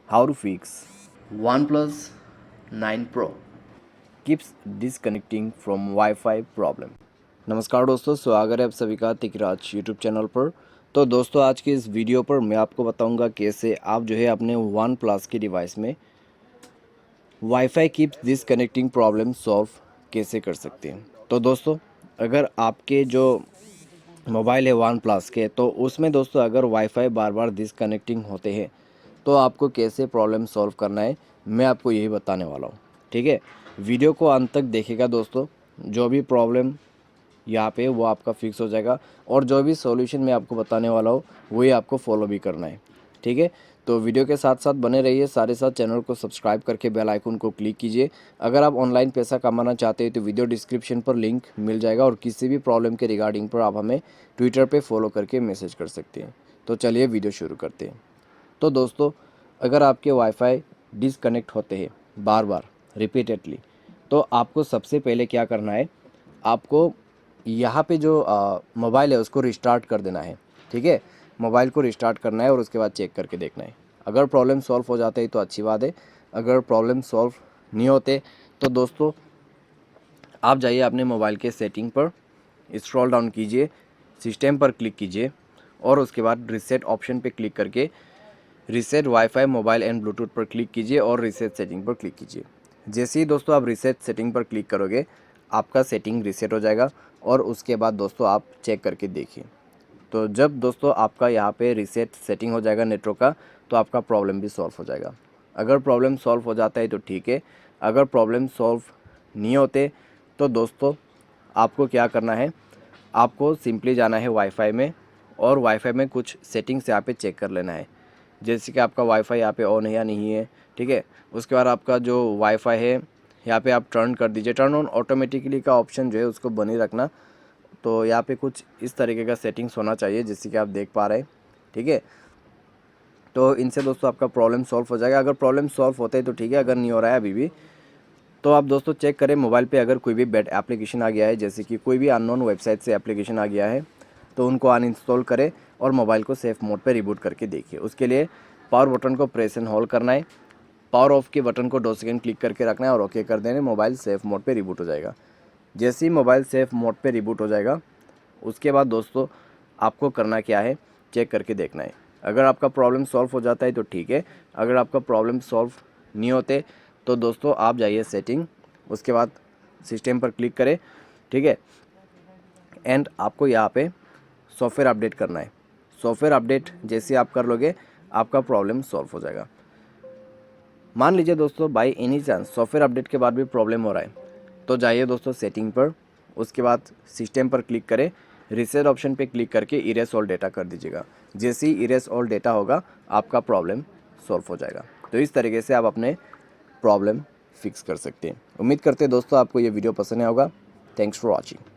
How to fix OnePlus 9 Pro. keeps disconnecting from Wi-Fi problem। नमस्कार दोस्तों, स्वागत है आप सभी का तिकराज यूट्यूब चैनल पर। तो दोस्तों, आज की इस वीडियो पर मैं आपको बताऊंगा कैसे आप जो है अपने वन प्लस के डिवाइस में wifi keeps disconnecting problem solve कैसे कर सकते हैं। तो दोस्तों, अगर आपके जो मोबाइल है वन प्लस के, तो उसमें दोस्तों अगर वाईफाई बार बार डिसकनेक्टिंग होते हैं तो आपको कैसे प्रॉब्लम सॉल्व करना है, मैं आपको यही बताने वाला हूँ। ठीक है, वीडियो को अंत तक देखिएगा दोस्तों। जो भी प्रॉब्लम यहाँ पे वो आपका फिक्स हो जाएगा, और जो भी सॉल्यूशन मैं आपको बताने वाला हूँ वही आपको फॉलो भी करना है। ठीक है, तो वीडियो के साथ साथ बने रहिए, साथ ही साथ चैनल को सब्सक्राइब करके बेल आइकन को क्लिक कीजिए। अगर आप ऑनलाइन पैसा कमाना चाहते हैं तो वीडियो डिस्क्रिप्शन पर लिंक मिल जाएगा, और किसी भी प्रॉब्लम के रिगार्डिंग पर आप हमें ट्विटर पे फॉलो करके मैसेज कर सकते हैं। तो चलिए वीडियो शुरू करते हैं। तो दोस्तों, अगर आपके वाईफाई डिसकनेक्ट होते हैं बार बार रिपीटेडली, तो आपको सबसे पहले क्या करना है, आपको यहाँ पे जो मोबाइल है उसको रिस्टार्ट कर देना है। ठीक है, मोबाइल को रिस्टार्ट करना है और उसके बाद चेक करके देखना है। अगर प्रॉब्लम सॉल्व हो जाते हैं तो अच्छी बात है, अगर प्रॉब्लम सॉल्व नहीं होते तो दोस्तों आप जाइए अपने मोबाइल के सेटिंग पर, स्क्रॉल डाउन कीजिए, सिस्टम पर क्लिक कीजिए, और उसके बाद रीसेट ऑप्शन पे क्लिक करके reset wifi mobile and Bluetooth पर क्लिक कीजिए और रीसेट सेटिंग पर क्लिक कीजिए। जैसे ही दोस्तों आप रीसेट सेटिंग पर क्लिक करोगे, आपका सेटिंग रीसेट हो जाएगा, और उसके बाद दोस्तों आप चेक करके देखिए। तो जब दोस्तों आपका यहाँ पे रीसेट सेटिंग हो जाएगा नेटवर्क का, तो आपका प्रॉब्लम भी सॉल्व हो जाएगा। अगर प्रॉब्लम सॉल्व हो जाता है तो ठीक है, अगर प्रॉब्लम सॉल्व नहीं होते तो दोस्तों आपको क्या करना है, आपको सिंपली जाना है वाईफाई में, और वाईफाई में कुछ सेटिंग्स यहाँ पे चेक कर लेना है। जैसे कि आपका वाईफाई यहाँ पे ऑन है या नहीं है। ठीक है, उसके बाद आपका जो वाईफाई है यहाँ पे आप टर्न कर दीजिए, टर्न ऑन ऑटोमेटिकली का ऑप्शन जो है उसको बने रखना। तो यहाँ पे कुछ इस तरीके का सेटिंग्स होना चाहिए जैसे कि आप देख पा रहे हैं। ठीक है, तो इनसे दोस्तों आपका प्रॉब्लम सॉल्व हो जाएगा। अगर प्रॉब्लम सॉल्व होता है तो ठीक है, अगर नहीं हो रहा है अभी भी, तो आप दोस्तों चेक करें मोबाइल पे अगर कोई भी बैड एप्लीकेशन आ गया है, जैसे कि कोई भी अननोन वेबसाइट से एप्लीकेशन आ गया है, तो उनको अनइंस्टॉल करें और मोबाइल को सेफ मोड पे रिबूट करके देखिए। उसके लिए पावर बटन को प्रेस एंड होल्ड करना है, पावर ऑफ के बटन को 2 सेकंड क्लिक करके रखना है और ओके कर देने, मोबाइल सेफ मोड पे रिबूट हो जाएगा। जैसे ही मोबाइल सेफ मोड पे रिबूट हो जाएगा, उसके बाद दोस्तों आपको करना क्या है, चेक करके देखना है। अगर आपका प्रॉब्लम सॉल्व हो जाता है तो ठीक है, अगर आपका प्रॉब्लम सॉल्व नहीं होते तो दोस्तों आप जाइए सेटिंग, उसके बाद सिस्टम पर क्लिक करें। ठीक है, एंड आपको यहाँ पे सॉफ्टवेयर अपडेट करना है। सॉफ्टवेयर अपडेट जैसे आप कर लोगे, आपका प्रॉब्लम सॉल्व हो जाएगा। मान लीजिए दोस्तों by any chance software update के बाद भी प्रॉब्लम हो रहा है, तो जाइए दोस्तों सेटिंग पर, उसके बाद सिस्टम पर क्लिक करें, रीसेट ऑप्शन पे क्लिक करके इरेज ऑल डेटा कर दीजिएगा। जैसे ही इरेज ऑल डेटा होगा, आपका प्रॉब्लम सॉल्व हो जाएगा। तो इस तरीके से आप अपने प्रॉब्लम फिक्स कर सकते हैं। उम्मीद करते हैं दोस्तों आपको ये वीडियो पसंद आया होगा। Thanks for watching.